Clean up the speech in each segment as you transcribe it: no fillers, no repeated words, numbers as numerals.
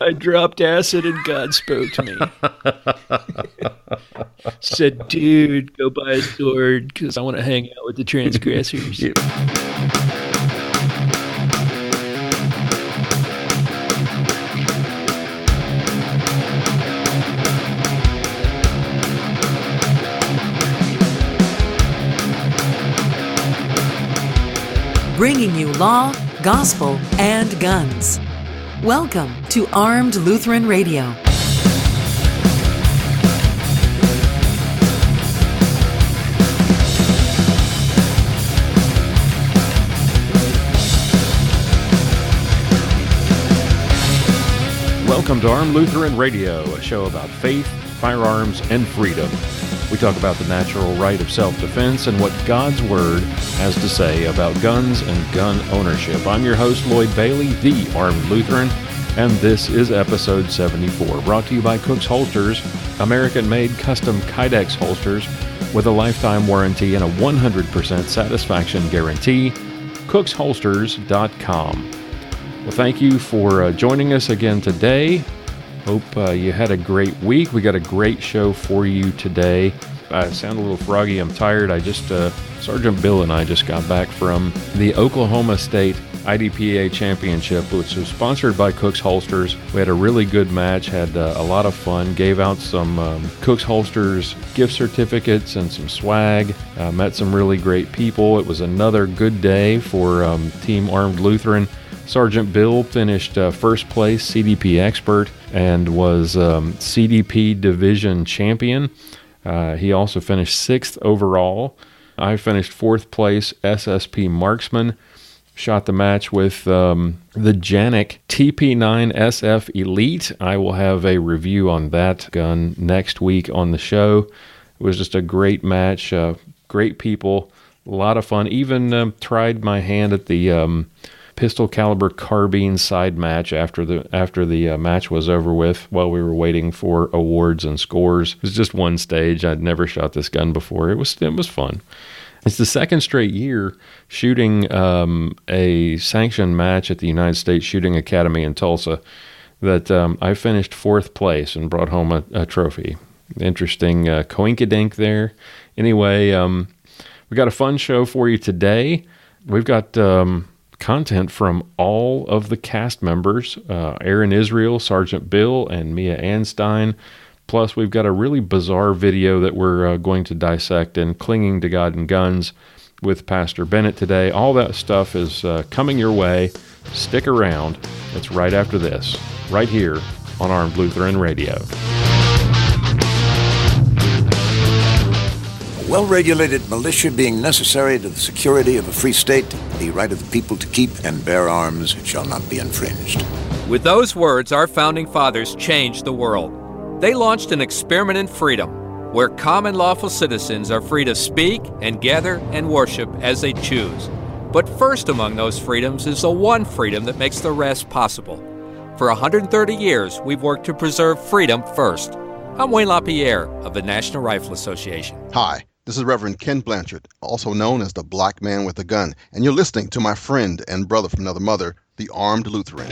I dropped acid and God spoke to me. Said, dude, go buy a sword because I want to hang out with the transgressors. Yeah. Bringing you law, gospel, and guns. Welcome to Armed Lutheran Radio. Welcome to Armed Lutheran Radio, a show about faith, firearms, and freedom. We talk about the natural right of self-defense and what God's Word has to say about guns and gun ownership. I'm your host, Lloyd Bailey, the Armed Lutheran, and this is episode 74, brought to you by Cook's Holsters, American-made custom Kydex holsters with a lifetime warranty and a 100% satisfaction guarantee, cooksholsters.com. Well, thank you for joining us again today. Hope you had a great week. We got a great show for you today. I sound a little froggy. I'm tired. Sergeant Bill and I just got back from the Oklahoma State IDPA Championship, which was sponsored by Cook's Holsters. We had a really good match, had a lot of fun, gave out some Cook's Holsters gift certificates and some swag, met some really great people. It was another good day for Team Armed Lutheran. Sergeant Bill finished first place CDP expert and was CDP division champion. He also finished 6th overall. I finished 4th place SSP marksman. Shot the match with the Janik TP9 SF Elite. I will have a review on that gun next week on the show. It was just a great match, great people, a lot of fun. Even tried my hand at the pistol caliber carbine side match after the match was over with while we were waiting for awards and scores. It was just one stage. I'd never shot this gun before. It was fun. It's the second straight year shooting a sanctioned match at the United States Shooting Academy in Tulsa that I finished 4th place and brought home a trophy. Interesting coinkydink there. Anyway, we got a fun show for you today. We've got content from all of the cast members, Aaron Israel, Sergeant Bill, and Mia Anstine. Plus, we've got a really bizarre video that we're going to dissect in Clinging to God and Guns with Pastor Bennett today. All that stuff is coming your way. Stick around. It's right after this, right here on Armed Lutheran Radio. Well-regulated militia being necessary to the security of a free state, the right of the people to keep and bear arms shall not be infringed. With those words, our founding fathers changed the world. They launched an experiment in freedom, where common lawful citizens are free to speak and gather and worship as they choose. But first among those freedoms is the one freedom that makes the rest possible. For 130 years, we've worked to preserve freedom first. I'm Wayne LaPierre of the National Rifle Association. Hi. This is Reverend Ken Blanchard, also known as the Black Man with a Gun, and you're listening to my friend and brother from another mother, the Armed Lutheran.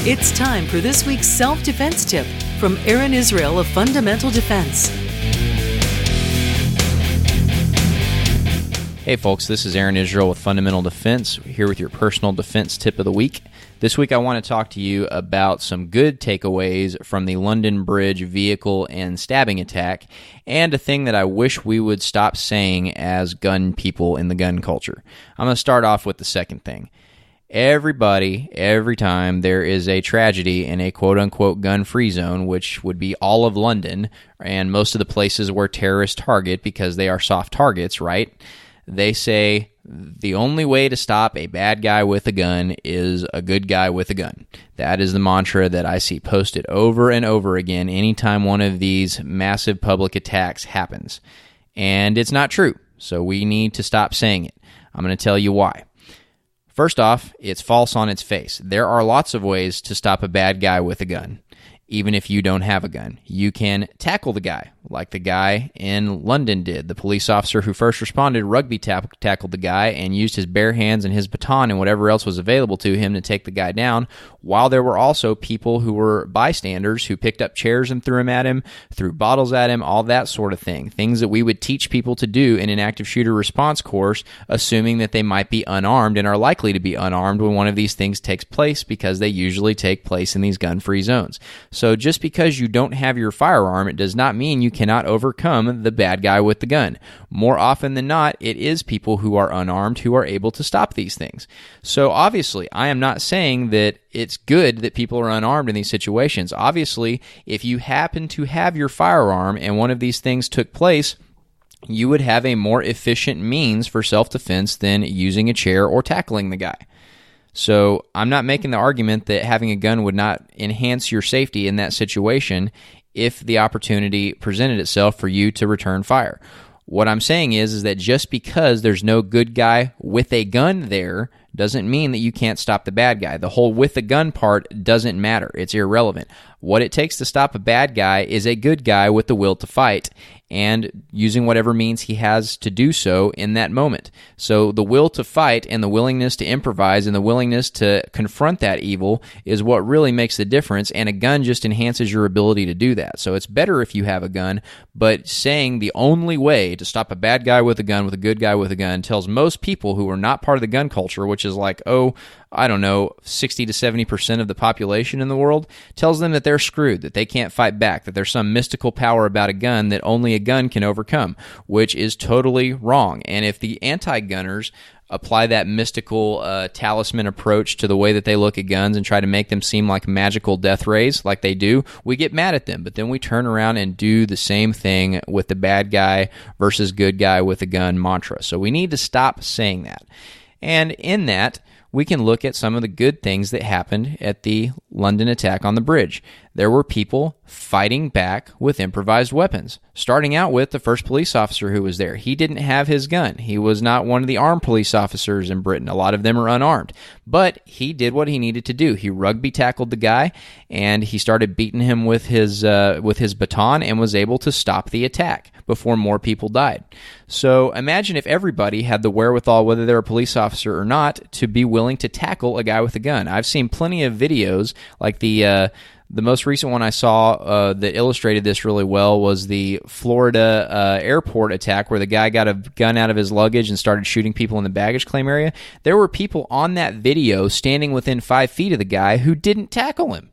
It's time for this week's self-defense tip from Aaron Israel of Fundamental Defense. Hey folks, this is Aaron Israel with Fundamental Defense, here with your personal defense tip of the week. This week I want to talk to you about some good takeaways from the London Bridge vehicle and stabbing attack, and a thing that I wish we would stop saying as gun people in the gun culture. I'm going to start off with the second thing. Everybody, every time there is a tragedy in a quote-unquote gun-free zone, which would be all of London, and most of the places where terrorists target because they are soft targets, right? They say the only way to stop a bad guy with a gun is a good guy with a gun. That is the mantra that I see posted over and over again anytime one of these massive public attacks happens. And it's not true, so we need to stop saying it. I'm going to tell you why. First off, it's false on its face. There are lots of ways to stop a bad guy with a gun. even if you don't have a gun. You can tackle the guy, like the guy in London did. The police officer who first responded rugby tackled the guy and used his bare hands and his baton and whatever else was available to him to take the guy down, while there were also people who were bystanders who picked up chairs and threw them at him, threw bottles at him, all that sort of thing. Things that we would teach people to do in an active shooter response course, assuming that they might be unarmed and are likely to be unarmed when one of these things takes place, because they usually take place in these gun-free zones. So just because you don't have your firearm, it does not mean you cannot overcome the bad guy with the gun. More often than not, it is people who are unarmed who are able to stop these things. So obviously, I am not saying that it's good that people are unarmed in these situations. Obviously, if you happen to have your firearm and one of these things took place, you would have a more efficient means for self-defense than using a chair or tackling the guy. So I'm not making the argument that having a gun would not enhance your safety in that situation if the opportunity presented itself for you to return fire. What I'm saying is that just because there's no good guy with a gun there doesn't mean that you can't stop the bad guy. The whole with the gun part doesn't matter. It's irrelevant. What it takes to stop a bad guy is a good guy with the will to fight and using whatever means he has to do so in that moment. So the will to fight and the willingness to improvise and the willingness to confront that evil is what really makes the difference, and a gun just enhances your ability to do that. So it's better if you have a gun, but saying the only way to stop a bad guy with a gun with a good guy with a gun tells most people who are not part of the gun culture, which is like, 60 to 70% of the population in the world, tells them that they're screwed, that they can't fight back, that there's some mystical power about a gun that only a gun can overcome, which is totally wrong. And if the anti-gunners apply that mystical talisman approach to the way that they look at guns and try to make them seem like magical death rays like they do, we get mad at them. But then we turn around and do the same thing with the bad guy versus good guy with a gun mantra. So we need to stop saying that. And in that, we can look at some of the good things that happened at the London attack on the bridge. There were people fighting back with improvised weapons, starting out with the first police officer who was there. He didn't have his gun. He was not one of the armed police officers in Britain. A lot of them are unarmed. But he did what he needed to do. He rugby tackled the guy, and he started beating him with his baton and was able to stop the attack before more people died. So imagine if everybody had the wherewithal, whether they're a police officer or not, to be willing to tackle a guy with a gun. I've seen plenty of videos, like the most recent one I saw that illustrated this really well was the Florida airport attack, where the guy got a gun out of his luggage and started shooting people in the baggage claim area. There were people on that video standing within 5 feet of the guy who didn't tackle him.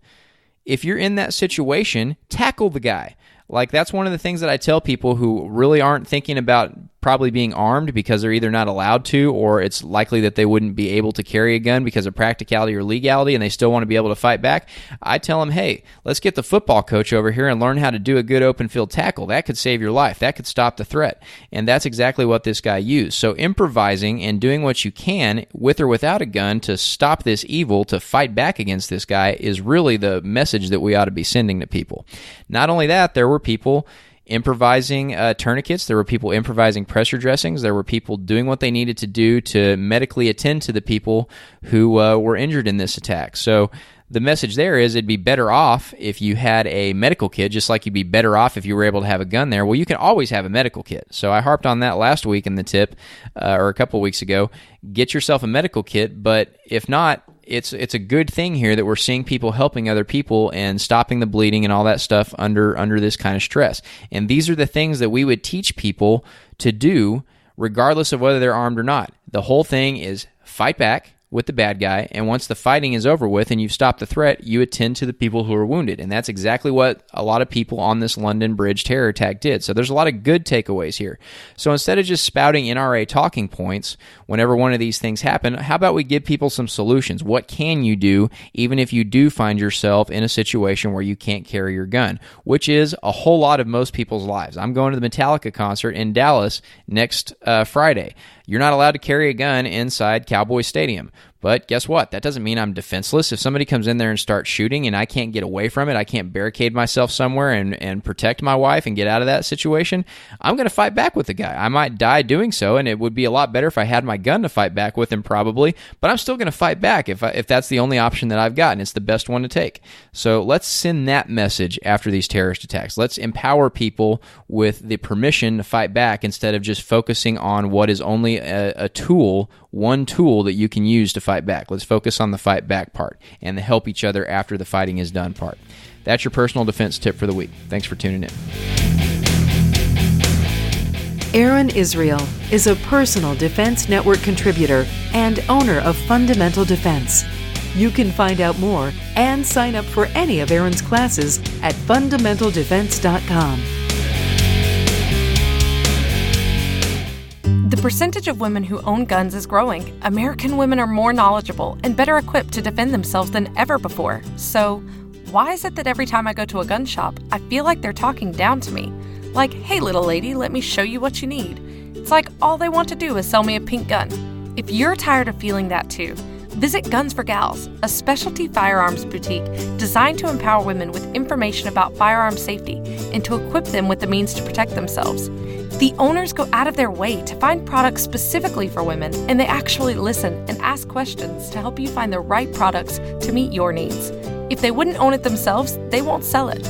If you're in that situation, tackle the guy. Like, that's one of the things that I tell people who really aren't thinking about probably being armed because they're either not allowed to, or it's likely that they wouldn't be able to carry a gun because of practicality or legality, and they still want to be able to fight back. I tell them, hey, let's get the football coach over here and learn how to do a good open field tackle. That could save your life. That could stop the threat. And that's exactly what this guy used. So improvising and doing what you can, with or without a gun, to stop this evil, to fight back against this guy, is really the message that we ought to be sending to people. Not only that, there were people improvising tourniquets. There were people improvising pressure dressings. There were people doing what they needed to do to medically attend to the people who were injured in this attack. So the message there is it'd be better off if you had a medical kit, just like you'd be better off if you were able to have a gun there. Well, you can always have a medical kit. So I harped on that last week in the tip, or a couple weeks ago. Get yourself a medical kit, but if not, it's a good thing here that we're seeing people helping other people and stopping the bleeding and all that stuff under this kind of stress. And these are the things that we would teach people to do regardless of whether they're armed or not. The whole thing is fight back with the bad guy, and once the fighting is over with and you've stopped the threat, you attend to the people who are wounded. And that's exactly what a lot of people on this London Bridge terror attack did. So there's a lot of good takeaways here. So instead of just spouting NRA talking points whenever one of these things happen, how about we give people some solutions? What can you do even if you do find yourself in a situation where you can't carry your gun, which is a whole lot of most people's lives. I'm going to the Metallica concert in Dallas next Friday. You're not allowed to carry a gun inside Cowboy Stadium. But guess what? That doesn't mean I'm defenseless. If somebody comes in there and starts shooting and I can't get away from it, I can't barricade myself somewhere and protect my wife and get out of that situation, I'm going to fight back with the guy. I might die doing so, and it would be a lot better if I had my gun to fight back with him probably, but I'm still going to fight back if that's the only option that I've got, and it's the best one to take. So let's send that message after these terrorist attacks. Let's empower people with the permission to fight back instead of just focusing on what is only a tool, one tool that you can use to fight back. Let's focus on the fight back part and the help each other after the fighting is done part. That's your personal defense tip for the week. Thanks for tuning in. Aaron Israel is a Personal Defense Network contributor and owner of Fundamental Defense. You can find out more and sign up for any of Aaron's classes at fundamentaldefense.com. The percentage of women who own guns is growing. American women are more knowledgeable and better equipped to defend themselves than ever before. So, why is it that every time I go to a gun shop, I feel like they're talking down to me? Like, hey little lady, let me show you what you need. It's like all they want to do is sell me a pink gun. If you're tired of feeling that too, visit Guns for Gals, a specialty firearms boutique designed to empower women with information about firearm safety and to equip them with the means to protect themselves. The owners go out of their way to find products specifically for women, and they actually listen and ask questions to help you find the right products to meet your needs. If they wouldn't own it themselves, they won't sell it.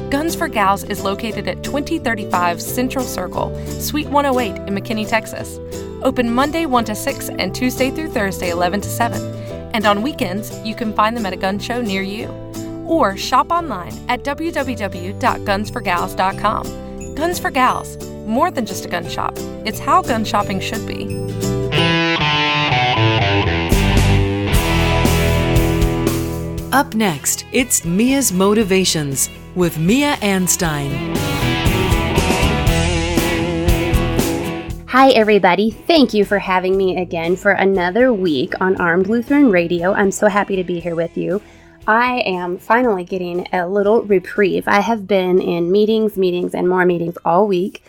Guns for Gals is located at 2035 Central Circle, Suite 108 in McKinney, Texas. Open Monday 1 to 6 and Tuesday through Thursday 11 to 7. And on weekends, you can find them at a gun show near you. Or shop online at www.gunsforgals.com. Guns for Gals, more than just a gun shop. It's how gun shopping should be. Up next, it's Mia's Motivations with Mia Anstine. Hi, everybody. Thank you for having me again for another week on Armed Lutheran Radio. I'm so happy to be here with you. I am finally getting a little reprieve. I have been in meetings, and more meetings all week,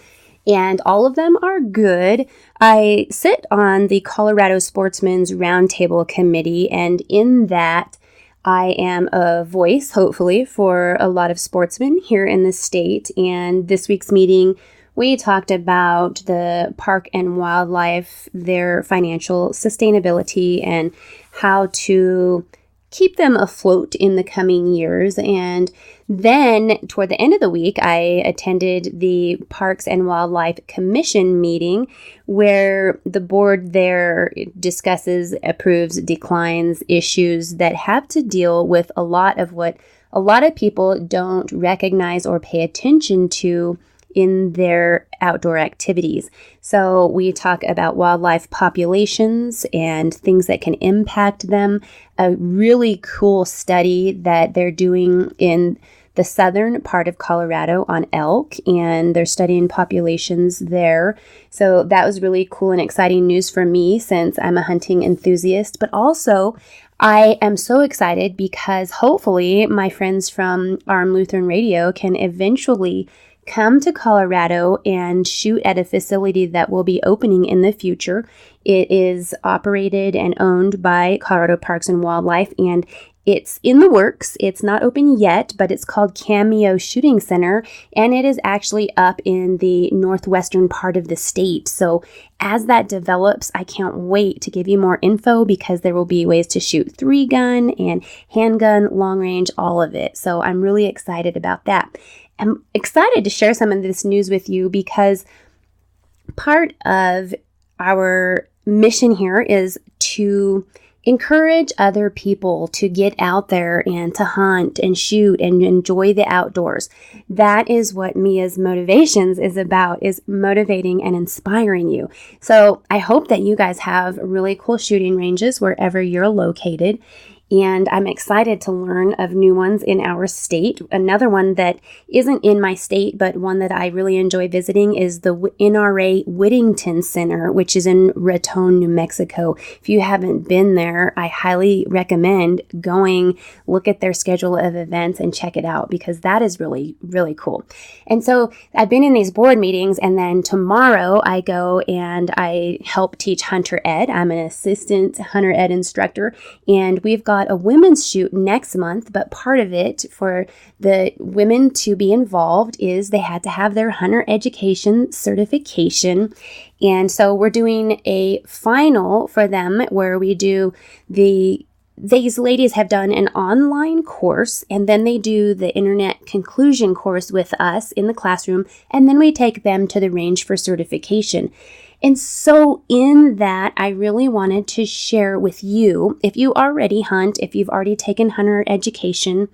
and all of them are good. I sit on the Colorado Sportsmen's Roundtable Committee, and in that, I am a voice, hopefully, for a lot of sportsmen here in the state. And this week's meeting, we talked about the park and wildlife, their financial sustainability, and how to keep them afloat in the coming years. And then toward the end of the week, I attended the Parks and Wildlife Commission meeting where the board there discusses, approves, declines issues that have to deal with a lot of what a lot of people don't recognize or pay attention to in their outdoor activities. So we talk about wildlife populations and things that can impact them. A really cool study that they're doing in the southern part of Colorado on elk, and they're studying populations there. So that was really cool and exciting news for me since I'm a hunting enthusiast, but also I am so excited because hopefully my friends from Armed Lutheran Radio can eventually come to Colorado and shoot at a facility that will be opening in the future. It is operated and owned by Colorado Parks and Wildlife, and it's in the works. It's not open yet, but it's called Cameo Shooting Center, and it is actually up in the northwestern part of the state. So as that develops, I can't wait to give you more info because there will be ways to shoot 3-gun and handgun, long range, all of it. So I'm really excited about that. I'm excited to share some of this news with you because part of our mission here is to encourage other people to get out there and to hunt and shoot and enjoy the outdoors. That is what Mia's Motivations is about, is motivating and inspiring you. So I hope that you guys have really cool shooting ranges wherever you're located. and I'm excited to learn of new ones in our state. Another one that isn't in my state, but one that I really enjoy visiting is the NRA Whittington Center, which is in Raton, New Mexico. If you haven't been there, I highly recommend going, look at their schedule of events and check it out, because that is really, really cool. And so I've been in these board meetings, and then tomorrow I go and I help teach Hunter Ed. I'm an assistant Hunter Ed instructor, and we've got a women's shoot next month, but part of it for the women to be involved is they had to have their hunter education certification. And so we're doing a final for them where we do these ladies have done an online course, and then they do the internet conclusion course with us in the classroom, and then we take them to the range for certification. And so in that, I really wanted to share with you, if you already hunt, if you've already taken hunter education,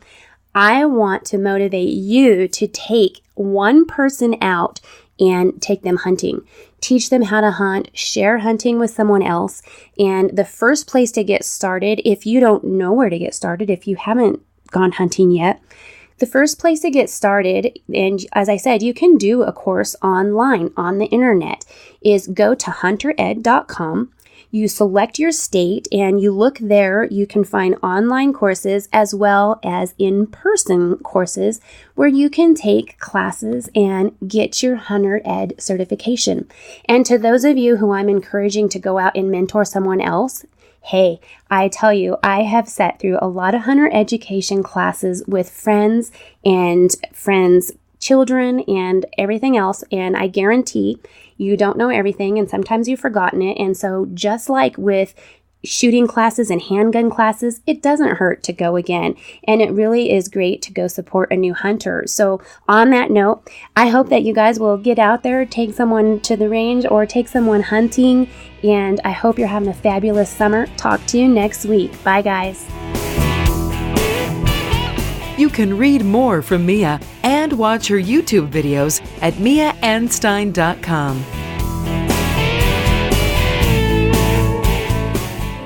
I want to motivate you to take one person out and take them hunting. Teach them how to hunt, share hunting with someone else. And the first place to get started, if you don't know where to get started, if you haven't gone hunting yet, the first place to get started, and as I said, you can do a course online on the internet, is go to huntered.com. You select your state and you look there. You can find online courses as well as in-person courses where you can take classes and get your Hunter Ed certification. And to those of you who I'm encouraging to go out and mentor someone else, hey, I tell you, I have sat through a lot of hunter education classes with friends and friends' children and everything else, and I guarantee you don't know everything, and sometimes you've forgotten it. And so just like with shooting classes and handgun classes, it doesn't hurt to go again. And it really is great to go support a new hunter. So on that note, I hope that you guys will get out there, take someone to the range or take someone hunting. And I hope you're having a fabulous summer. Talk to you next week. Bye, guys. You can read more from Mia and watch her YouTube videos at miaanstine.com.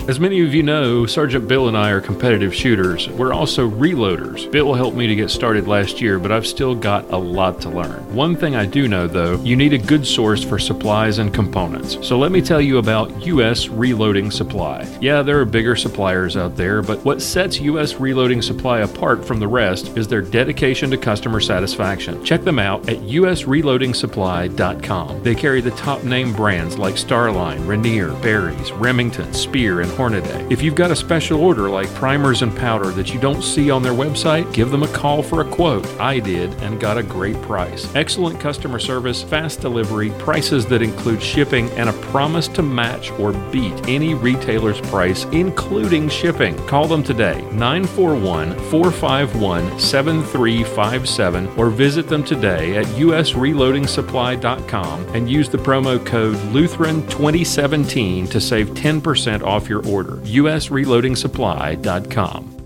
As many of you know, Sergeant Bill and I are competitive shooters. We're also reloaders. Bill helped me to get started last year, but I've still got a lot to learn. One thing I do know, though, you need a good source for supplies and components. So let me tell you about U.S. Reloading Supply. Yeah, there are bigger suppliers out there, but what sets U.S. Reloading Supply apart from the rest is their dedication to customer satisfaction. Check them out at usreloadingsupply.com. They carry the top name brands like Starline, Rainier, Barry's, Remington, Spear, and Hornady. If you've got a special order like primers and powder that you don't see on their website, give them a call for a quote. I did and got a great price. Excellent customer service, fast delivery, prices that include shipping, and a promise to match or beat any retailer's price, including shipping. Call them today, 941-451-7357, or visit them today at usreloadingsupply.com and use the promo code Lutheran2017 to save 10% off your order. usreloadingsupply.com.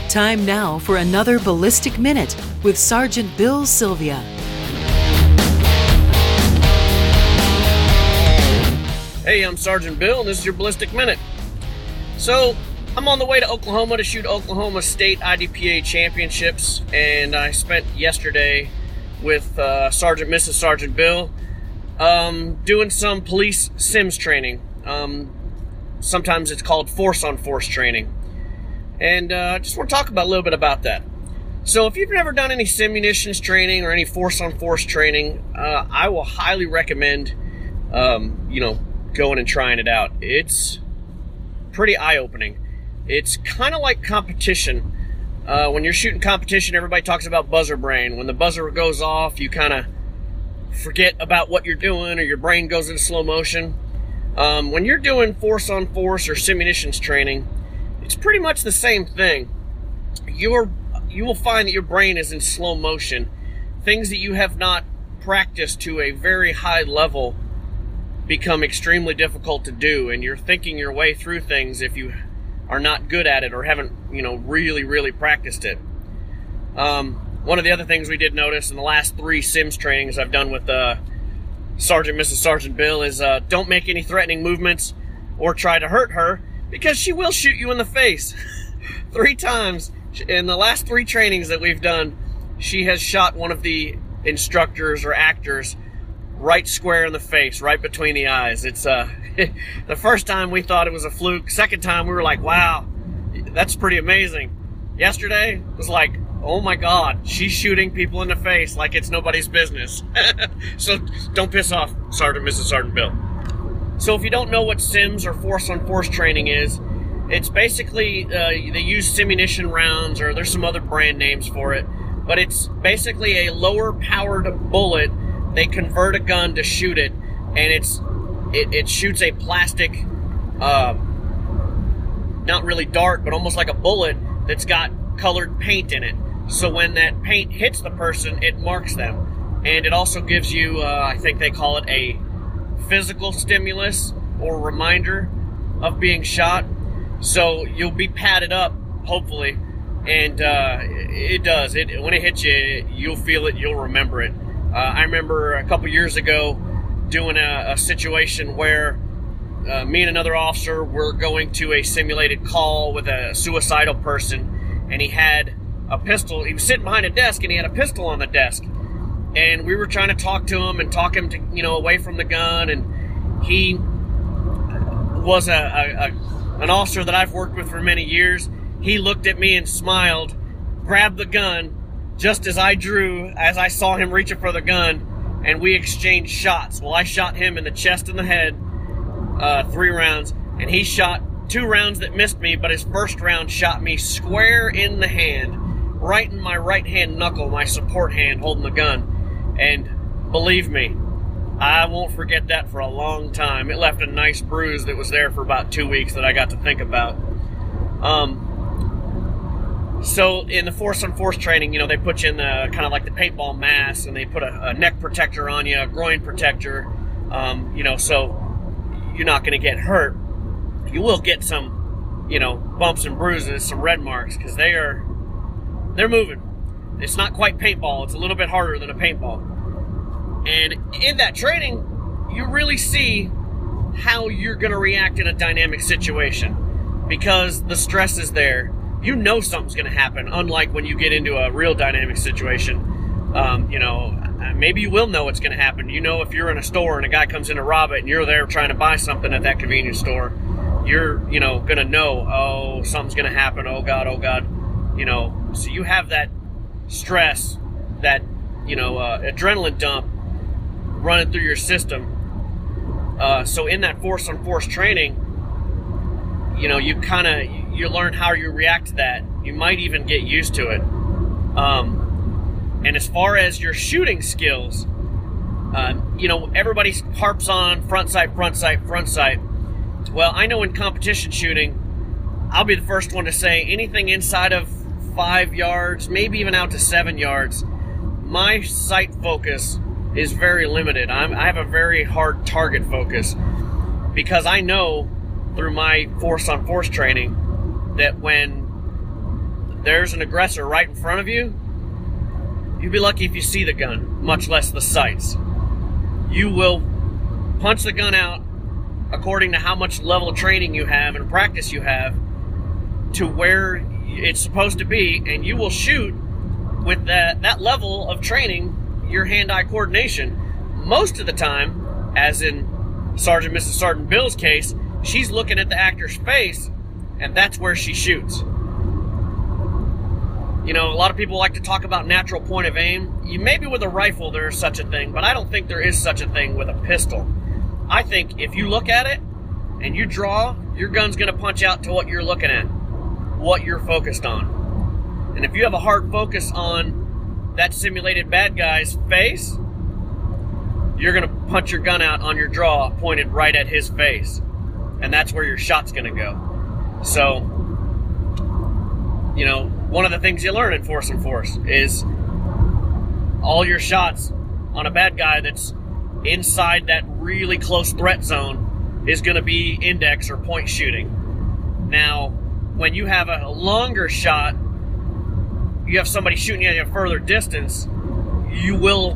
Time now for another Ballistic Minute with Sergeant Bill Silvia. Hey, I'm Sergeant Bill, and this is your Ballistic Minute. So, I'm on the way to Oklahoma to shoot Oklahoma State IDPA Championships, and I spent yesterday with Mrs. Sergeant Bill doing some police sims training. Sometimes it's called force-on-force training. And I just want to talk a little bit about that. So if you've never done any simunitions training or any force-on-force training, I will highly recommend, going and trying it out. It's pretty eye-opening. It's kind of like competition. When you're shooting competition, everybody talks about buzzer brain. When the buzzer goes off, you kind of forget about what you're doing, or your brain goes into slow motion. When you're doing force-on-force or simunitions training, it's pretty much the same thing. You will find that your brain is in slow motion. Things that you have not practiced to a very high level become extremely difficult to do, and you're thinking your way through things if you are not good at it or haven't, really practiced it. One of the other things we did notice in the last 3 sims trainings I've done with Sergeant Mrs. Sergeant Bill is don't make any threatening movements or try to hurt her, because she will shoot you in the face. 3 times in the last 3 trainings that we've done, she has shot one of the instructors or actors right square in the face, right between the eyes. It's the first time we thought it was a fluke. Second time we were like, wow, that's pretty amazing. Yesterday was like, oh my God, she's shooting people in the face like it's nobody's business. So don't piss off Sergeant Mrs. Sergeant Bill. So if you don't know what SIMS or force on force training is, it's basically, they use simunition rounds, or there's some other brand names for it, but it's basically a lower powered bullet. They convert a gun to shoot it, and it shoots a plastic, not really dart, but almost like a bullet that's got colored paint in it. So when that paint hits the person, it marks them. And it also gives you, I think they call it a physical stimulus or reminder of being shot. So you'll be padded up, hopefully. And it does. When it hits you, you'll feel it, you'll remember it. I remember a couple years ago doing a situation where me and another officer were going to a simulated call with a suicidal person, and he had a pistol. He was sitting behind a desk, and he had a pistol on the desk. And we were trying to talk to him and talk him to, away from the gun. And he was an officer that I've worked with for many years. He looked at me and smiled, grabbed the gun just as I saw him reaching for the gun, and we exchanged shots. Well, I shot him in the chest and the head, 3 rounds, and he shot 2 rounds that missed me, but his first round shot me square in the hand, right in my right hand knuckle, my support hand holding the gun. And believe me, I won't forget that for a long time. It left a nice bruise that was there for about 2 weeks that I got to think about. So in the force on force training, they put you in the kind of like the paintball mask, and they put a neck protector on you, a groin protector, so you're not going to get hurt. You will get some, bumps and bruises, some red marks, because they're moving. It's not quite paintball. It's a little bit harder than a paintball. And in that training, you really see how you're going to react in a dynamic situation, because the stress is there. You know something's going to happen, unlike when you get into a real dynamic situation. Maybe you will know what's going to happen. If you're in a store and a guy comes in to rob it, and you're there trying to buy something at that convenience store, you're, going to know, oh, something's going to happen. Oh, God. So you have that stress, that, adrenaline dump running through your system. So in that force on force training, you learn how you react to that. You might even get used to it. And as far as your shooting skills, everybody harps on front sight. Well, I know in competition shooting, I'll be the first one to say anything inside of 5 yards, maybe even out to 7 yards, my sight focus is very limited. I have a very hard target focus, because I know through my force on force training that when there's an aggressor right in front of you, you'd be lucky if you see the gun, much less the sights. You will punch the gun out according to how much level of training you have and practice you have to where it's supposed to be, and you will shoot with that level of training, your hand-eye coordination. Most of the time, as in Sergeant Mrs. Sergeant Bill's case, she's looking at the actor's face, and that's where she shoots. A lot of people like to talk about natural point of aim. Maybe with a rifle there is such a thing, but I don't think there is such a thing with a pistol. I think if you look at it and you draw, your gun's going to punch out to what you're looking at, what you're focused on. And if you have a hard focus on that simulated bad guy's face, you're going to punch your gun out on your draw pointed right at his face. And that's where your shot's going to go. So, one of the things you learn in force and force is all your shots on a bad guy that's inside that really close threat zone is going to be index or point shooting. Now, when you have a longer shot, you have somebody shooting at a further distance, you will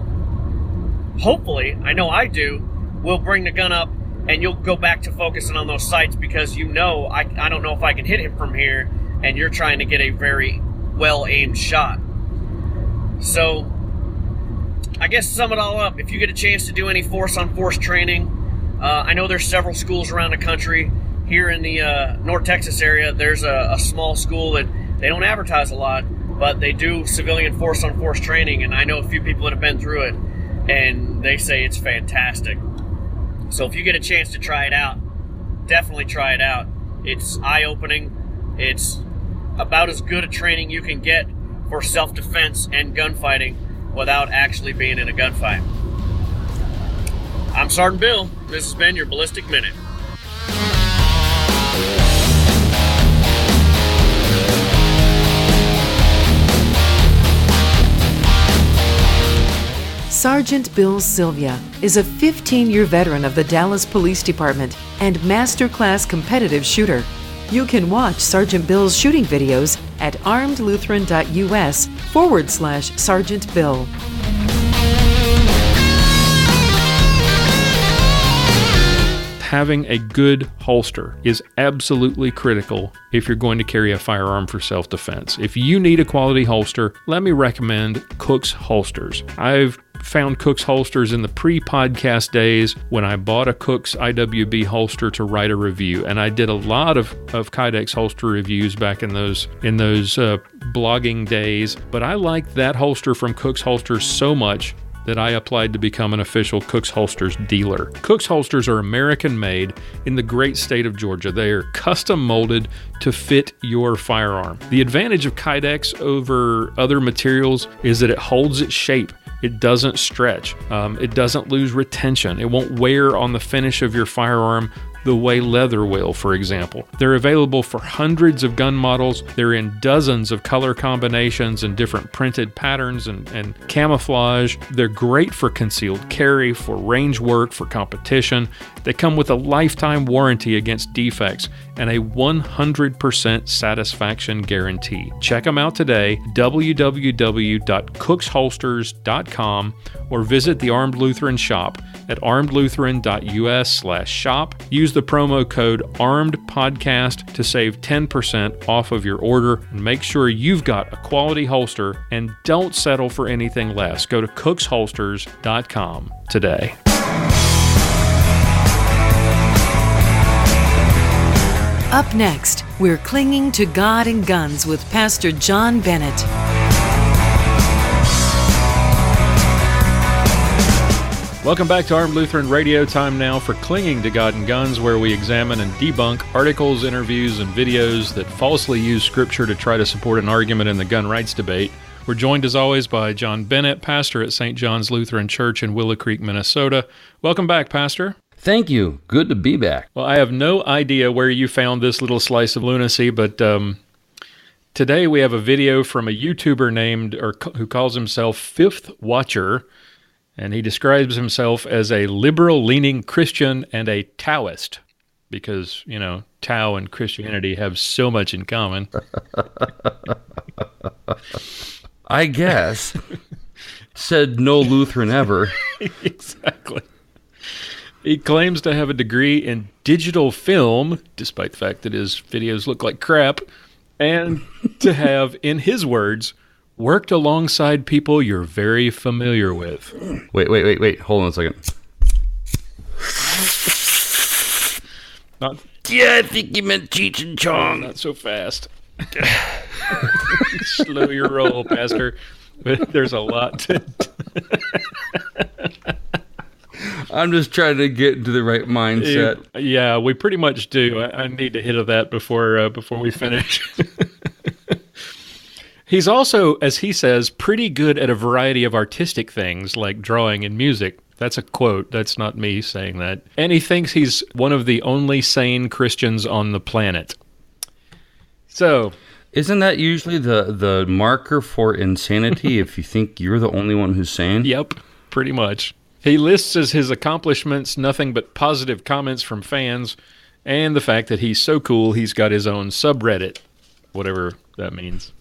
hopefully, I know I do, will bring the gun up and you'll go back to focusing on those sights because I don't know if I can hit him from here, and you're trying to get a very well-aimed shot. So, I guess to sum it all up, if you get a chance to do any force-on-force training, I know there's several schools around the country. Here in the North Texas area, there's a small school that they don't advertise a lot, but they do civilian force-on-force training, and I know a few people that have been through it, and they say it's fantastic. So if you get a chance to try it out, definitely try it out. It's eye-opening. It's about as good a training you can get for self-defense and gunfighting without actually being in a gunfight. I'm Sergeant Bill. This has been your Ballistic Minute. Sergeant Bill Silvia is a 15-year veteran of the Dallas Police Department and masterclass competitive shooter. You can watch Sergeant Bill's shooting videos at armedlutheran.us/Sergeant Bill. Having a good holster is absolutely critical if you're going to carry a firearm for self-defense. If you need a quality holster, let me recommend Cook's Holsters. I've found Cook's Holsters in the pre-podcast days when I bought a Cook's IWB holster to write a review, and I did a lot of Kydex holster reviews back in those blogging days, but I liked that holster from Cook's Holsters so much that I applied to become an official Cook's Holsters dealer. Cook's Holsters are American-made in the great state of Georgia. They are custom-molded to fit your firearm. The advantage of Kydex over other materials is that it holds its shape. It doesn't stretch. It doesn't lose retention. It won't wear on the finish of your firearm the way leather will, for example. They're available for hundreds of gun models. They're in dozens of color combinations and different printed patterns and camouflage. They're great for concealed carry, for range work, for competition. They come with a lifetime warranty against defects and a 100% satisfaction guarantee. Check them out today, www.cooksholsters.com, or visit the Armed Lutheran shop at armedlutheran.us/shop. Use the promo code ARMEDPODCAST to save 10% off of your order, and make sure you've got a quality holster and don't settle for anything less. Go to cooksholsters.com today. Up next, we're clinging to God and Guns with Pastor John Bennett. Welcome back to Armed Lutheran Radio. Time now for Clinging to God and Guns, where we examine and debunk articles, interviews, and videos that falsely use Scripture to try to support an argument in the gun rights debate. We're joined, as always, by John Bennett, pastor at St. John's Lutheran Church in Willow Creek, Minnesota. Welcome back, Pastor. Thank you. Good to be back. Well, I have no idea where you found this little slice of lunacy, but today we have a video from a YouTuber who calls himself Fifth Watcher, and he describes himself as a liberal-leaning Christian and a Taoist, because, you know, Tao and Christianity have so much in common. I guess. Said no Lutheran ever. Exactly. He claims to have a degree in digital film, despite the fact that his videos look like crap, and to have, in his words, worked alongside people you're very familiar with. Wait. Hold on a second. I think you meant Cheech and Chong. Not so fast. Slow your roll, Pastor. There's a lot to... I'm just trying to get into the right mindset. Yeah, we pretty much do. I need a hit of that before we finish. He's also, as he says, pretty good at a variety of artistic things like drawing and music. That's a quote. That's not me saying that. And he thinks he's one of the only sane Christians on the planet. So... Isn't that usually the marker for insanity if you think you're the only one who's sane? Yep, pretty much. He lists as his accomplishments nothing but positive comments from fans and the fact that he's so cool he's got his own subreddit, whatever that means.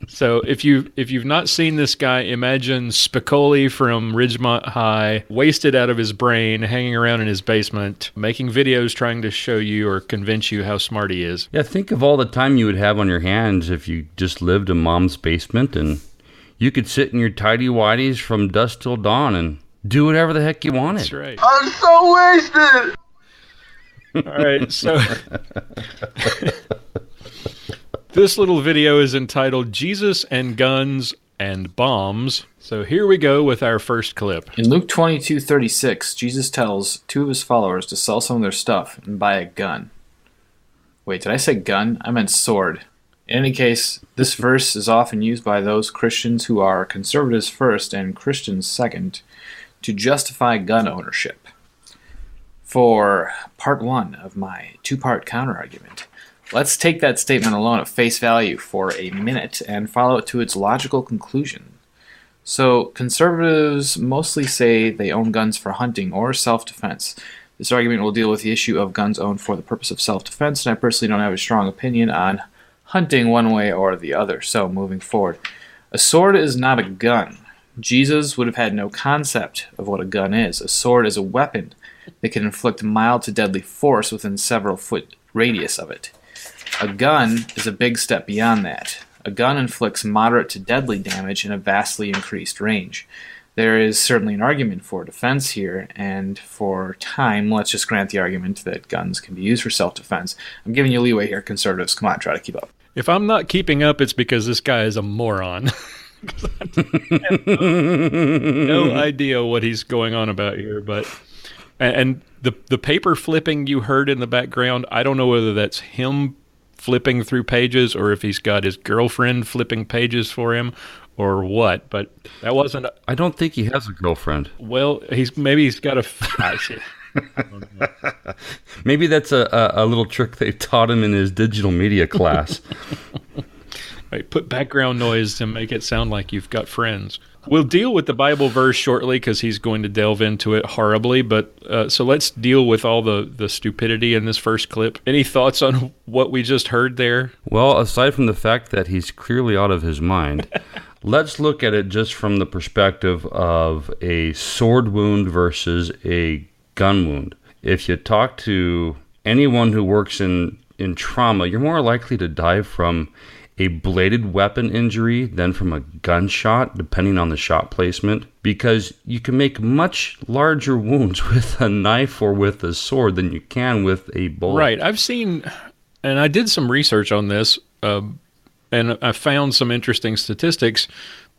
So if you've not seen this guy, imagine Spicoli from Ridgemont High, wasted out of his brain, hanging around in his basement, making videos trying to show you or convince you how smart he is. Yeah, think of all the time you would have on your hands if you just lived in Mom's basement and you could sit in your tighty-whities from dusk till dawn and do whatever the heck you wanted. That's right. I'm so wasted! All right, so this little video is entitled Jesus and Guns and Bombs. So here we go with our first clip. In Luke 22:36, Jesus tells two of his followers to sell some of their stuff and buy a gun. Wait, did I say gun? I meant sword. In any case, this verse is often used by those Christians who are conservatives first and Christians second to justify gun ownership. For part one of my two-part counterargument, let's take that statement alone at face value for a minute and follow it to its logical conclusion. So, conservatives mostly say they own guns for hunting or self-defense. This argument will deal with the issue of guns owned for the purpose of self-defense, and I personally don't have a strong opinion on hunting one way or the other. So, moving forward, a sword is not a gun. Jesus would have had no concept of what a gun is. A sword is a weapon that can inflict mild to deadly force within several foot radius of it. A gun is a big step beyond that. A gun inflicts moderate to deadly damage in a vastly increased range. There is certainly an argument for defense here, and for time, let's just grant the argument that guns can be used for self-defense. I'm giving you leeway here, conservatives. Come on, try to keep up. If I'm not keeping up, it's because this guy is a moron. I have no idea what he's going on about here, but and the paper flipping you heard in the background, I don't know whether that's him flipping through pages or if he's got his girlfriend flipping pages for him or what, but that wasn't I don't think he has a girlfriend. Well, maybe he's got a maybe that's a little trick they taught him in his digital media class. Right, put background noise to make it sound like you've got friends. We'll deal with the Bible verse shortly because he's going to delve into it horribly, but so let's deal with all the stupidity in this first clip. Any thoughts on what we just heard there? Well, aside from the fact that he's clearly out of his mind, let's look at it just from the perspective of a sword wound versus a gun wound. If you talk to anyone who works in trauma, you're more likely to die from a bladed weapon injury than from a gunshot, depending on the shot placement, because you can make much larger wounds with a knife or with a sword than you can with a bullet. Right. I've seen, and I did some research on this, and I found some interesting statistics,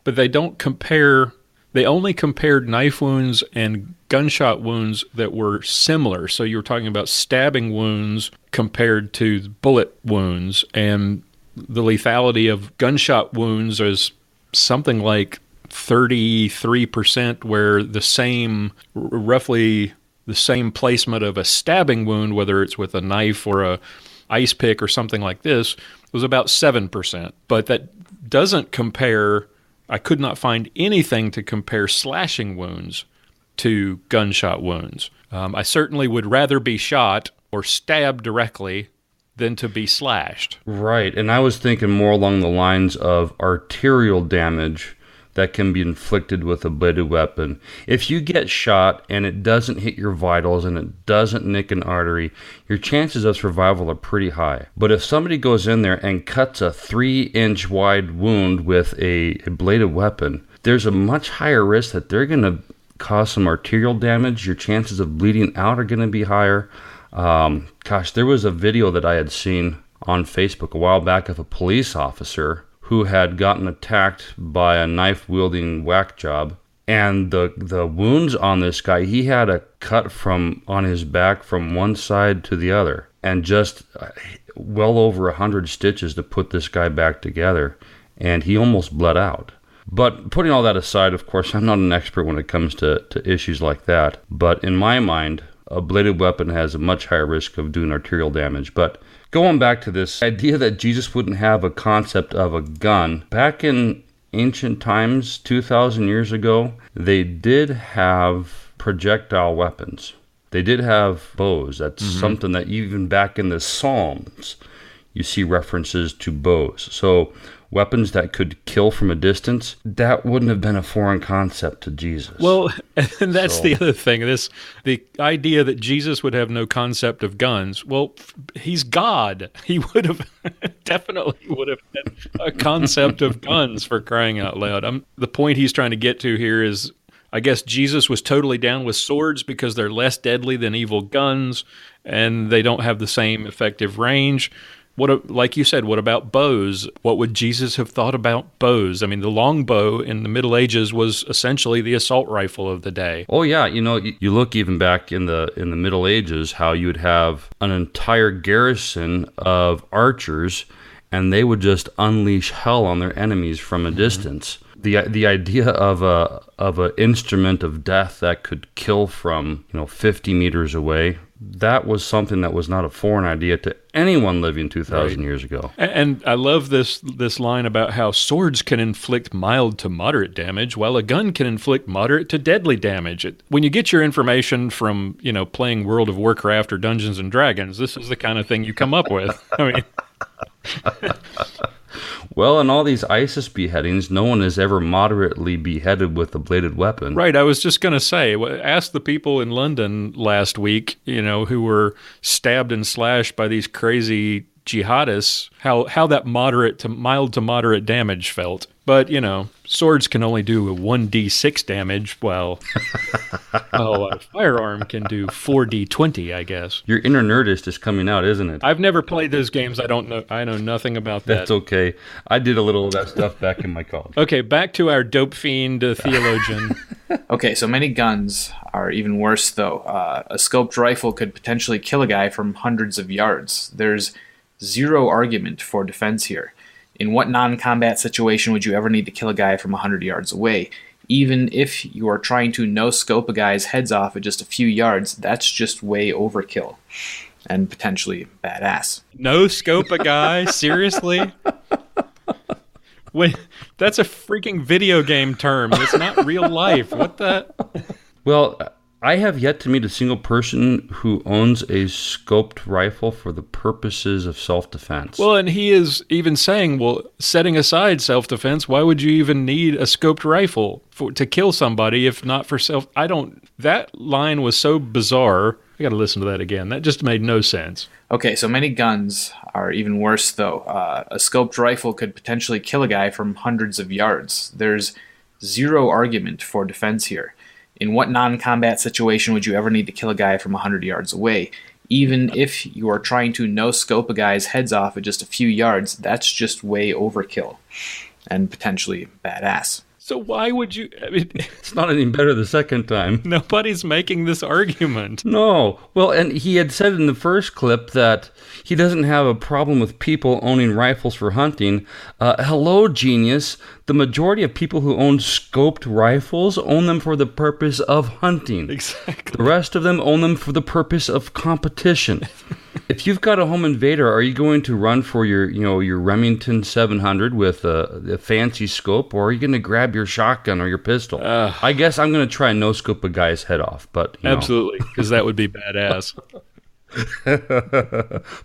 but they don't compare. They only compared knife wounds and gunshot wounds that were similar. So you were talking about stabbing wounds compared to bullet wounds, and the lethality of gunshot wounds is something like 33%, where roughly the same placement of a stabbing wound, whether it's with a knife or a ice pick or something like this, was about 7%. But that doesn't compare. I could not find anything to compare slashing wounds to gunshot wounds. I certainly would rather be shot or stabbed directly than to be slashed. Right, and I was thinking more along the lines of arterial damage that can be inflicted with a bladed weapon. If you get shot and it doesn't hit your vitals and it doesn't nick an artery, your chances of survival are pretty high. But if somebody goes in there and cuts a 3-inch wide wound with a bladed weapon, there's a much higher risk that they're going to cause some arterial damage. Your chances of bleeding out are going to be higher. There was a video that I had seen on Facebook a while back of a police officer who had gotten attacked by a knife-wielding whack job, and the wounds on this guy, he had a cut on his back from one side to the other, and just well over 100 stitches to put this guy back together, and he almost bled out. But putting all that aside, of course, I'm not an expert when it comes to issues like that, but in my mind, a bladed weapon has a much higher risk of doing arterial damage. But going back to this idea that Jesus wouldn't have a concept of a gun, back in ancient times, 2,000 years ago, they did have projectile weapons. They did have bows. That's something that even back in the Psalms, you see references to bows. So weapons that could kill from a distance, that wouldn't have been a foreign concept to Jesus. Well, and that's the other thing. The idea that Jesus would have no concept of guns. Well, he's God. He would have definitely would have had a concept of guns, for crying out loud. The point he's trying to get to here is, I guess Jesus was totally down with swords because they're less deadly than evil guns, and they don't have the same effective range. Like you said, what about bows? What would Jesus have thought about bows? I mean, the longbow in the Middle Ages was essentially the assault rifle of the day. Oh yeah, you look even back in the Middle Ages, how you would have an entire garrison of archers, and they would just unleash hell on their enemies from a distance. The idea of an instrument of death that could kill from 50 meters away, that was something that was not a foreign idea to anyone living 2,000 years ago. And I love this line about how swords can inflict mild to moderate damage, while a gun can inflict moderate to deadly damage. When you get your information from playing World of Warcraft or Dungeons and Dragons, this is the kind of thing you come up with. I mean. Well, in all these ISIS beheadings, no one is ever moderately beheaded with a bladed weapon. Right. I was just going to say, ask the people in London last week, who were stabbed and slashed by these crazy jihadists, how that mild to moderate damage felt. But, swords can only do a 1d6 damage, while a firearm can do 4d20, I guess. Your inner nerdist is coming out, isn't it? I've never played those games. I don't know. I know nothing about that. That's okay. I did a little of that stuff back in my college. Okay, back to our dope fiend theologian. Okay, so many guns are even worse, though. A scoped rifle could potentially kill a guy from hundreds of yards. There's zero argument for defense here. In what non-combat situation would you ever need to kill a guy from 100 yards away? Even if you are trying to no-scope a guy's heads off at just a few yards, that's just way overkill. And potentially badass. No-scope a guy? Seriously? Wait, that's a freaking video game term. It's not real life. What the... Well, I have yet to meet a single person who owns a scoped rifle for the purposes of self-defense. Well, and he is even saying, setting aside self-defense, why would you even need a scoped rifle to kill somebody if not for self... That line was so bizarre. I got to listen to that again. That just made no sense. Okay, so many guns are even worse, though. A scoped rifle could potentially kill a guy from hundreds of yards. There's zero argument for defense here. In what non-combat situation would you ever need to kill a guy from 100 yards away? Even if you are trying to no-scope a guy's heads off at just a few yards, that's just way overkill. And potentially badass. So why would you... It's not any better the second time. Nobody's making this argument. No. Well, and he had said in the first clip that he doesn't have a problem with people owning rifles for hunting. Hello, genius. The majority of people who own scoped rifles own them for the purpose of hunting. Exactly. The rest of them own them for the purpose of competition. If you've got a home invader, are you going to run for your Remington 700 with a fancy scope, or are you going to grab your shotgun or your pistol? I guess I'm going to try and no-scope a guy's head off, but absolutely, because that would be badass.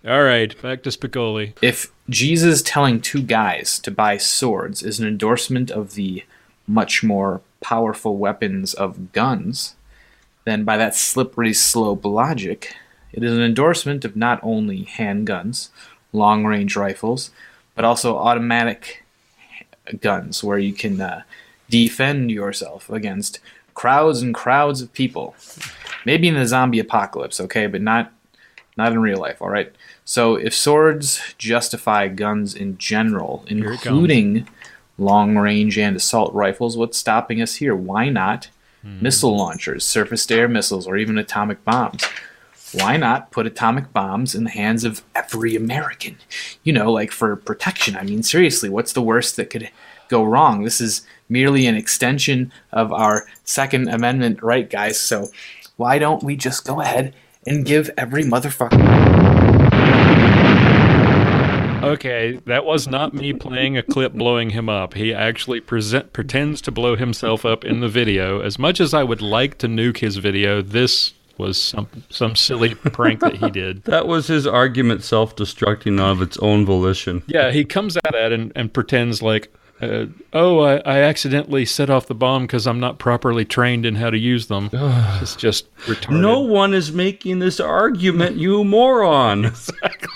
All right, back to Spicoli. If Jesus telling two guys to buy swords is an endorsement of the much more powerful weapons of guns, then by that slippery slope logic, it is an endorsement of not only handguns, long-range rifles, but also automatic guns where you can defend yourself against crowds and crowds of people. Maybe in the zombie apocalypse, okay, but not in real life, all right? So if swords justify guns in general, including long-range and assault rifles, what's stopping us here? Why not missile launchers, surface-to-air missiles, or even atomic bombs? Why not put atomic bombs in the hands of every American? Like for protection. I mean, seriously, what's the worst that could go wrong? This is merely an extension of our Second Amendment right, guys? So why don't we just go ahead and give every motherfucker... Okay, that was not me playing a clip blowing him up. He actually pretends to blow himself up in the video. As much as I would like to nuke his video, this was some silly prank that he did. That was his argument self-destructing of its own volition. Yeah, he comes out of that and pretends like, I accidentally set off the bomb because I'm not properly trained in how to use them. It's just retarded. No one is making this argument, you moron. Exactly.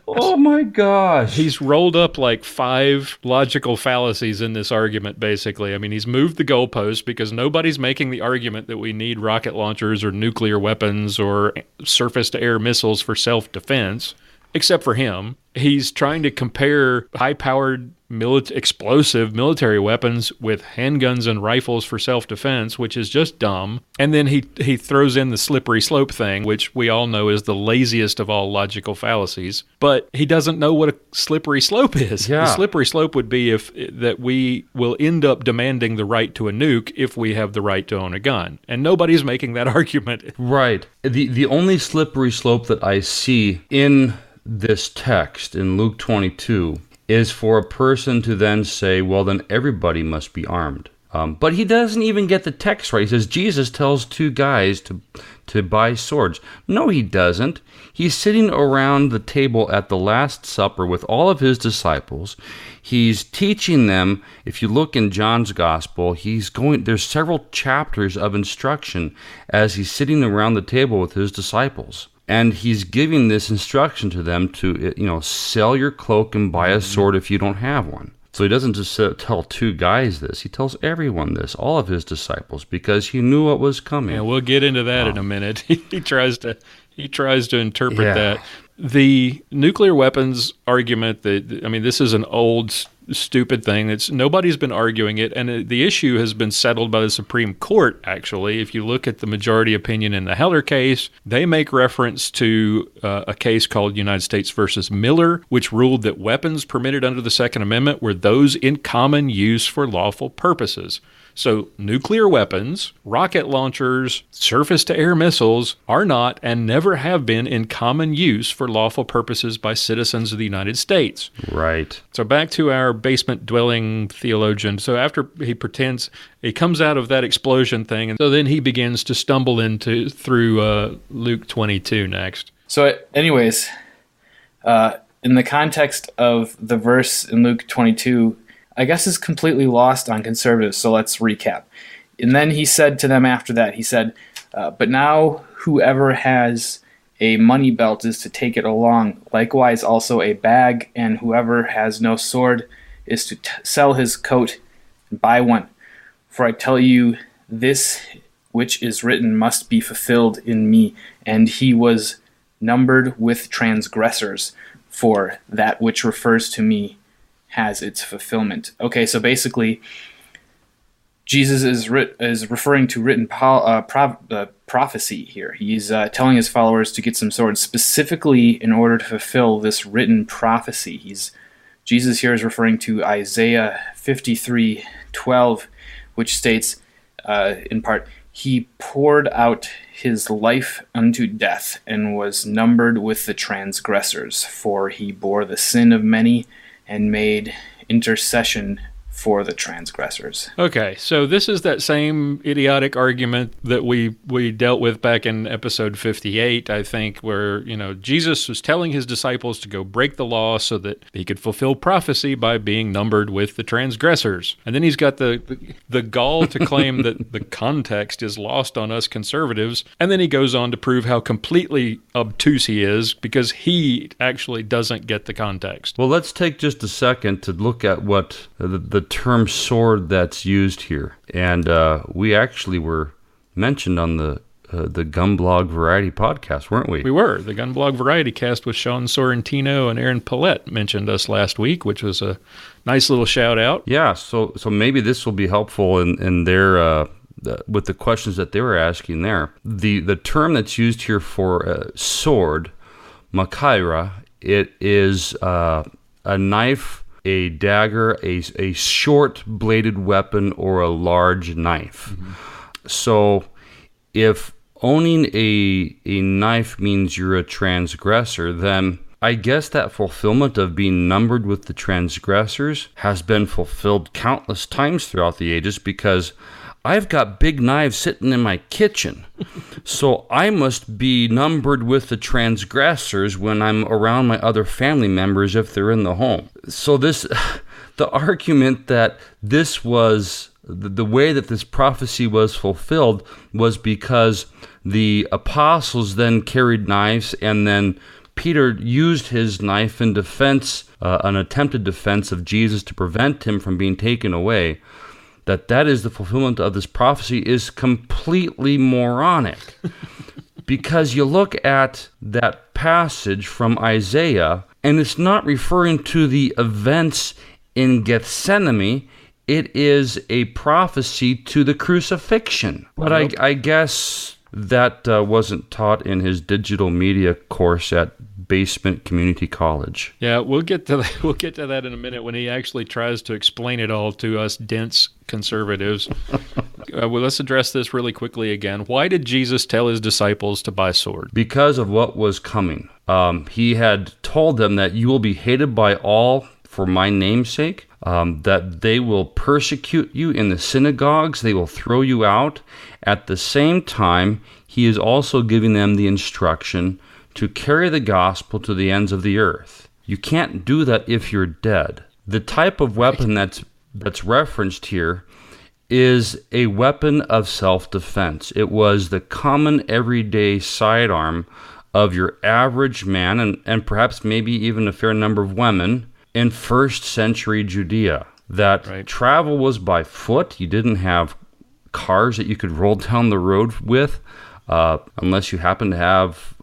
Oh my gosh. He's rolled up like 5 logical fallacies in this argument, basically. I mean, he's moved the goalpost because nobody's making the argument that we need rocket launchers or nuclear weapons or surface-to-air missiles for self-defense, except for him. He's trying to compare high-powered explosive military weapons with handguns and rifles for self-defense, which is just dumb. And then he throws in the slippery slope thing, which we all know is the laziest of all logical fallacies. But he doesn't know what a slippery slope is. Yeah. The slippery slope would be that we will end up demanding the right to a nuke if we have the right to own a gun. And nobody's making that argument. Right. The only slippery slope that I see in this text in Luke 22 is for a person to then say, well, then everybody must be armed. But he doesn't even get the text right. He says Jesus tells 2 guys to buy swords. No, he doesn't. He's sitting around the table at the Last Supper with all of his disciples. He's teaching them. If you look in John's Gospel, there's several chapters of instruction as he's sitting around the table with his disciples. And he's giving this instruction to them to, sell your cloak and buy a sword if you don't have one. So he doesn't just tell 2 guys this. He tells everyone this, all of his disciples, because he knew what was coming. Yeah, we'll get into that in a minute. He tries to interpret that. The nuclear weapons argument, this is an old, stupid thing. Nobody's been arguing it, and the issue has been settled by the Supreme Court, actually. If you look at the majority opinion in the Heller case, they make reference to a case called United States versus Miller, which ruled that weapons permitted under the Second Amendment were those in common use for lawful purposes. So nuclear weapons, rocket launchers, surface-to-air missiles are not and never have been in common use for lawful purposes by citizens of the United States. Right. So back to our basement-dwelling theologian. So after he comes out of that explosion thing, and so then he begins to stumble through Luke 22 next. So anyways, in the context of the verse in Luke 22, I guess is completely lost on conservatives, so let's recap. And then he said to them after that, he said, but now whoever has a money belt is to take it along, likewise also a bag, and whoever has no sword is to sell his coat and buy one. For I tell you, this which is written must be fulfilled in me. And he was numbered with transgressors, for that which refers to me has its fulfillment. Okay, so basically, Jesus is referring to written prophecy here. He's telling his followers to get some swords specifically in order to fulfill this written prophecy. Jesus here is referring to Isaiah 53:12, which states, in part, he poured out his life unto death and was numbered with the transgressors, for he bore the sin of many and made intercession for the transgressors. Okay, so this is that same idiotic argument that we dealt with back in episode 58, I think, where, Jesus was telling his disciples to go break the law so that he could fulfill prophecy by being numbered with the transgressors. And then he's got the gall to claim that the context is lost on us conservatives, and then he goes on to prove how completely obtuse he is because he actually doesn't get the context. Well, let's take just a second to look at what the term sword that's used here. And we actually were mentioned on the Gun Blog Variety podcast, weren't we? We were. The Gun Blog Variety cast with Sean Sorrentino and Aaron Paulette mentioned us last week, which was a nice little shout out. Yeah, so maybe this will be helpful in their with the questions that they were asking there. The term that's used here for sword, makaira, it is a knife, a dagger, a short-bladed weapon, or a large knife. Mm-hmm. So if owning a knife means you're a transgressor, then I guess that fulfillment of being numbered with the transgressors has been fulfilled countless times throughout the ages, because I've got big knives sitting in my kitchen, so I must be numbered with the transgressors when I'm around my other family members if they're in the home. So the argument that this was, the way that this prophecy was fulfilled was because the apostles then carried knives, and then Peter used his knife in defense, an attempted defense of Jesus to prevent him from being taken away. That is the fulfillment of this prophecy is completely moronic. Because you look at that passage from Isaiah, and it's not referring to the events in Gethsemane. It is a prophecy to the crucifixion. But I guess that wasn't taught in his digital media course at Basement Community College. Yeah, we'll get to that. We'll get to that in a minute when he actually tries to explain it all to us dense conservatives. Well, let's address this really quickly again. Why did Jesus tell his disciples to buy swords? Because of what was coming. He had told them that you will be hated by all for my name's sake, that they will persecute you in the synagogues, they will throw you out. At the same time, he is also giving them the instruction to carry the gospel to the ends of the earth. You can't do that if you're dead. The type of weapon that's referenced here is a weapon of self-defense. It was the common everyday sidearm of your average man, and perhaps maybe even a fair number of women in first century Judea. That travel was by foot. You didn't have cars that you could roll down the road with, unless you happen to have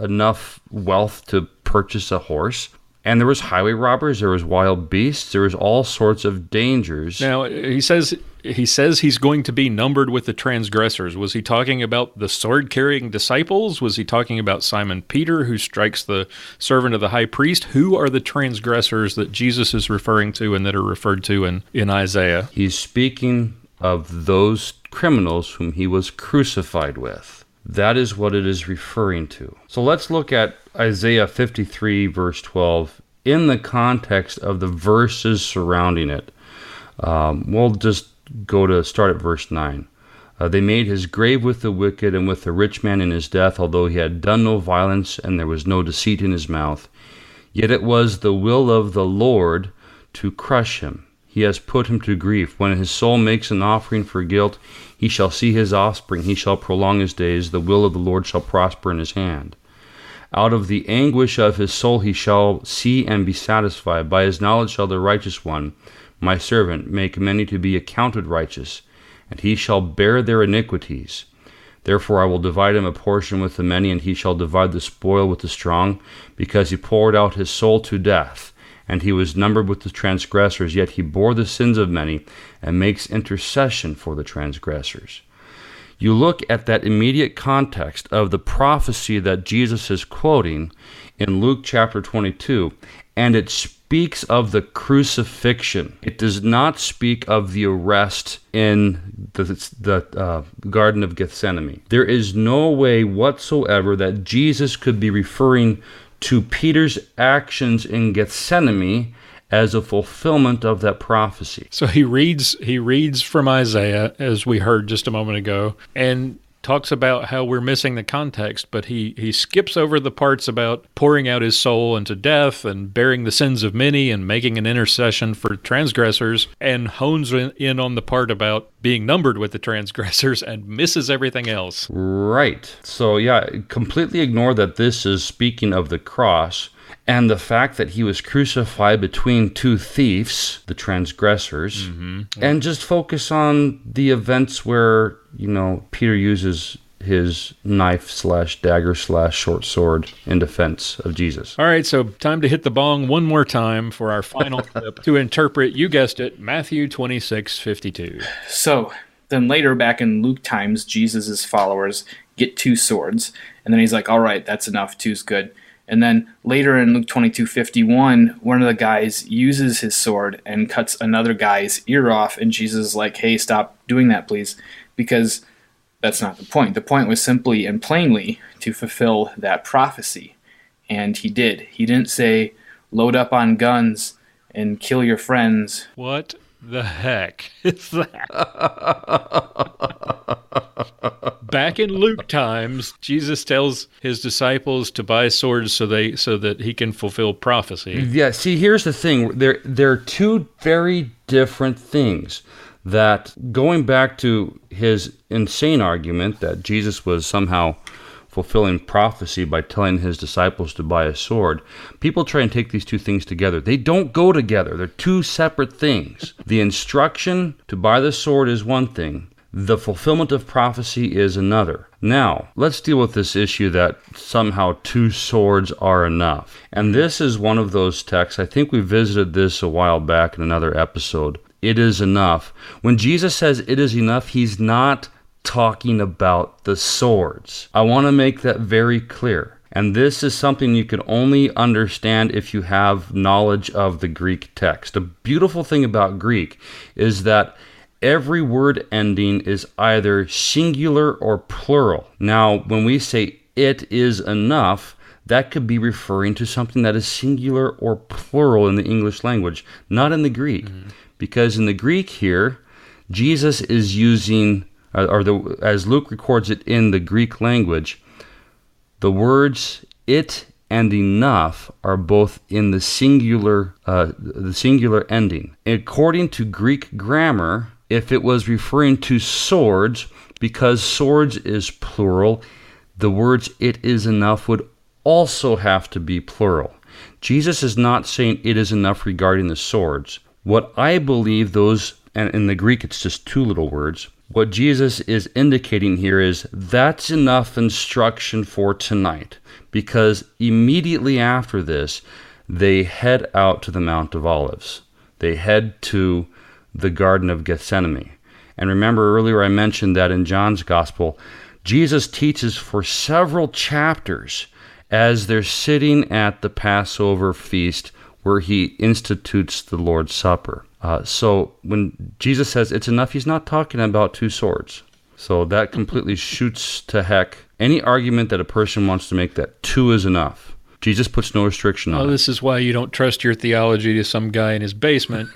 enough wealth to purchase a horse. And there was highway robbers, there was wild beasts, there was all sorts of dangers. Now, he says he's going to be numbered with the transgressors. Was he talking about the sword-carrying disciples? Was he talking about Simon Peter, who strikes the servant of the high priest? Who are the transgressors that Jesus is referring to and that are referred to in Isaiah? He's speaking of those criminals whom he was crucified with. That is what it is referring to. So let's look at Isaiah 53, verse 12, in the context of the verses surrounding it. We'll just start at verse 9. They made his grave with the wicked and with the rich man in his death, although he had done no violence and there was no deceit in his mouth. Yet it was the will of the Lord to crush him. He has put him to grief. When his soul makes an offering for guilt, he shall see his offspring. He shall prolong his days. The will of the Lord shall prosper in his hand. Out of the anguish of his soul he shall see and be satisfied. By his knowledge shall the righteous one, my servant, make many to be accounted righteous, and he shall bear their iniquities. Therefore I will divide him a portion with the many, and he shall divide the spoil with the strong, because he poured out his soul to death. And he was numbered with the transgressors, yet he bore the sins of many and makes intercession for the transgressors. You look at that immediate context of the prophecy that Jesus is quoting in Luke chapter 22, and it speaks of the crucifixion. It does not speak of the arrest in the Garden of Gethsemane. There is no way whatsoever that Jesus could be referring to Peter's actions in Gethsemane as a fulfillment of that prophecy. So he reads from Isaiah, as we heard just a moment ago, and talks about how we're missing the context, but he skips over the parts about pouring out his soul into death and bearing the sins of many and making an intercession for transgressors, and hones in on the part about being numbered with the transgressors and misses everything else. Right. So yeah, completely ignore that this is speaking of the cross and the fact that he was crucified between two thieves, the transgressors, and just focus on the events where, Peter uses his knife/dagger/short sword in defense of Jesus. All right, so time to hit the bong one more time for our final clip to interpret, you guessed it, Matthew 26:52. So then later back in Luke times, Jesus' followers get 2 swords, and then he's like, all right, that's enough, 2's good. And then later in Luke 22:51, one of the guys uses his sword and cuts another guy's ear off, and Jesus is like, hey, stop doing that, please, because that's not the point. The point was simply and plainly to fulfill that prophecy, and he did. He didn't say, load up on guns and kill your friends. What? the heck is that? Back in Luke times, Jesus tells his disciples to buy swords so that he can fulfill prophecy. Yeah, see, here's the thing. They're two very different things. That going back to his insane argument that Jesus was somehow fulfilling prophecy by telling his disciples to buy a sword, people try and take these two things together. They don't go together. They're two separate things. The instruction to buy the sword is one thing. The fulfillment of prophecy is another. Now, let's deal with this issue that somehow two swords are enough. And this is one of those texts. I think we visited this a while back in another episode. It is enough. When Jesus says it is enough, he's not talking about the swords. I want to make that very clear. And this is something you can only understand if you have knowledge of the Greek text. The beautiful thing about Greek is that every word ending is either singular or plural. Now, when we say it is enough, that could be referring to something that is singular or plural in the English language, not in the Greek. Because in the Greek here, Jesus is using, as Luke records it in the Greek language, the words it and enough are both in the singular ending. According to Greek grammar, if it was referring to swords, because swords is plural, the words it is enough would also have to be plural. Jesus is not saying it is enough regarding the swords. What I believe those, and in the Greek it's just two little words, what Jesus is indicating here is that's enough instruction for tonight, because immediately after this, they head out to the Mount of Olives. They head to the Garden of Gethsemane. And remember earlier I mentioned that in John's Gospel, Jesus teaches for several chapters as they're sitting at the Passover feast where he institutes the Lord's Supper. So when Jesus says it's enough, he's not talking about two swords. So that completely shoots to heck any argument that a person wants to make that two is enough. Jesus puts no restriction on it. This is why you don't trust your theology to some guy in his basement.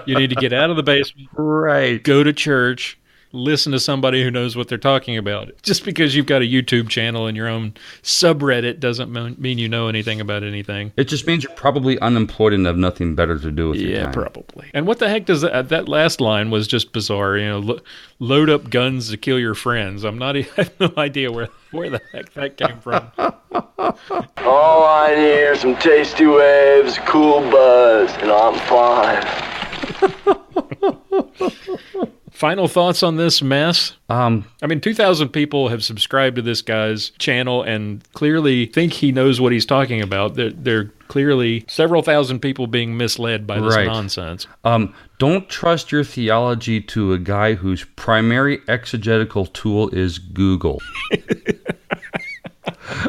You need to get out of the basement. Right. Go to church. Listen to somebody who knows what they're talking about. Just because you've got a YouTube channel and your own subreddit doesn't mean you know anything about anything. It just means you're probably unemployed and have nothing better to do with your time. Yeah, probably. And what the heck does that last line was just bizarre. You know, load up guns to kill your friends. I have no idea where the heck that came from. All I need are some tasty waves, cool buzz, and I'm fine. Final thoughts on this mess? 2,000 people have subscribed to this guy's channel and clearly think he knows what he's talking about. There are clearly several thousand people being misled by this nonsense. Don't trust your theology to a guy whose primary exegetical tool is Google.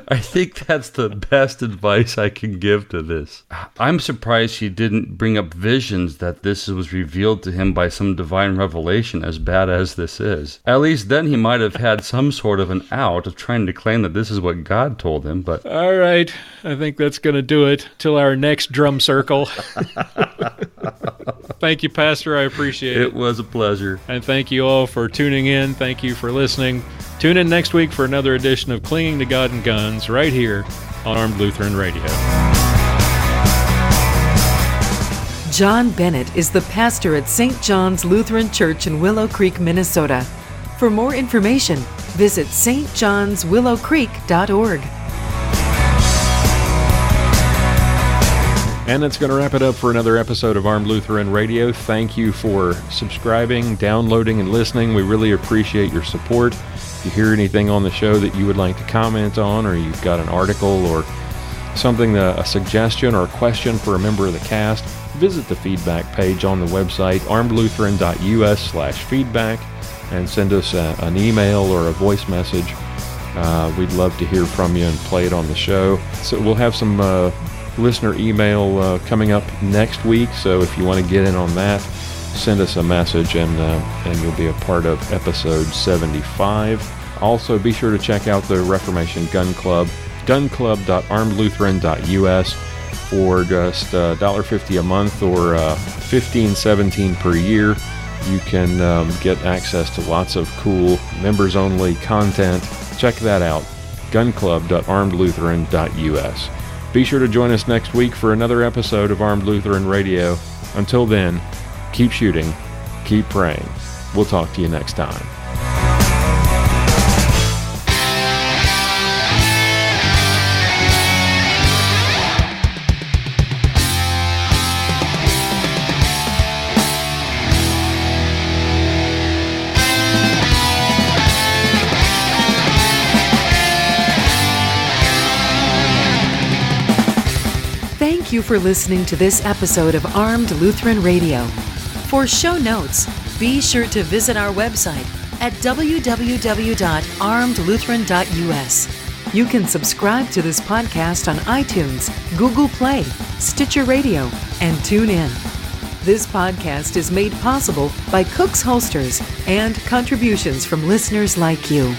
I think that's the best advice I can give to this. I'm surprised he didn't bring up visions that this was revealed to him by some divine revelation, as bad as this is. At least then he might have had some sort of an out of trying to claim that this is what God told him. But all right, I think that's going to do it till our next drum circle. Thank you, Pastor. I appreciate it. It was a pleasure. And thank you all for tuning in. Thank you for listening. Tune in next week for another edition of Clinging to God and Guns right here on Armed Lutheran Radio. John Bennett is the pastor at St. John's Lutheran Church in Willow Creek, Minnesota. For more information, visit stjohnswillowcreek.org. And that's going to wrap it up for another episode of Armed Lutheran Radio. Thank you for subscribing, downloading, and listening. We really appreciate your support. If you hear anything on the show that you would like to comment on, or you've got an article or something, a suggestion or a question for a member of the cast, visit the feedback page on the website, armedlutheran.us/feedback, and send us an email or a voice message. We'd love to hear from you and play it on the show. So we'll have some listener email coming up next week, so if you want to get in on that, send us a message and you'll be a part of episode 75. Also, be sure to check out the Reformation Gun Club, gunclub.armedlutheran.us. for just $1.50 a month or $15.17 per year. You can get access to lots of cool members-only content. Check that out, gunclub.armedlutheran.us. Be sure to join us next week for another episode of Armed Lutheran Radio. Until then, keep shooting, keep praying. We'll talk to you next time. Thank you for listening to this episode of Armed Lutheran Radio. For show notes, be sure to visit our website at www.armedlutheran.us. You can subscribe to this podcast on iTunes, Google Play, Stitcher Radio, and TuneIn. This podcast is made possible by Cook's Holsters and contributions from listeners like you.